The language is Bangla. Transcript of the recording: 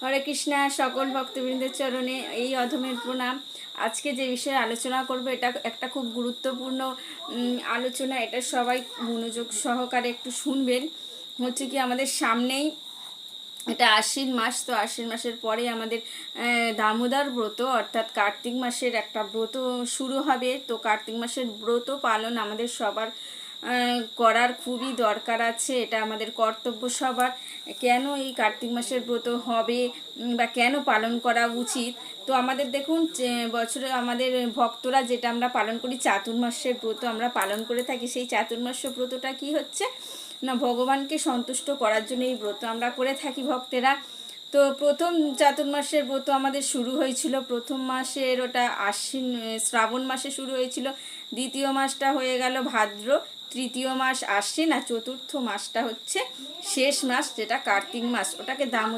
হরে কৃষ্ণা। সকল ভক্তবৃন্দের চরণে এই অধমের প্রণাম। আজকে যে বিষয়ে আলোচনা করব এটা একটা খুব গুরুত্বপূর্ণ আলোচনা। এটা সবাই মনোযোগ সহকারে একটু শুনবেন। হচ্ছে কি, আমাদের সামনেই এটা আশ্বিন মাস, তো আশ্বিন মাসের পরে আমাদের দামোদর ব্রত অর্থাৎ কার্তিক মাসের একটা ব্রত শুরু হবে। তো কার্তিক মাসের ব্রত পালন আমাদের সবার করার খুবই দরকার আছে, এটা আমাদের কর্তব্য সবার। কেন এই কার্তিক মাসের ব্রত হবে বা কেন পালন করা উচিত? তো আমাদের দেখুন, বছরে আমাদের ভক্তরা যেটা আমরা পালন করি, চাতুর্মাসের ব্রত আমরা পালন করে থাকি। সেই চাতুর্মাস্য ব্রতটা কি হচ্ছে না, ভগবানকে সন্তুষ্ট করার জন্য এই ব্রত আমরা করে থাকি ভক্তেরা। তো প্রথম চাতুর্মাসের ব্রত আমাদের শুরু হয়েছিল প্রথম মাসের, ওটা আশ্বিন শ্রাবণ মাসে শুরু হয়েছিল। দ্বিতীয় মাসটা হয়ে গেল ভাদ্র, তৃতীয় মাস আশ্বিন, আর চতুর্থ মাসটা হচ্ছে শেষ মাস, যেটা কার্তিক মাস, ওটাকে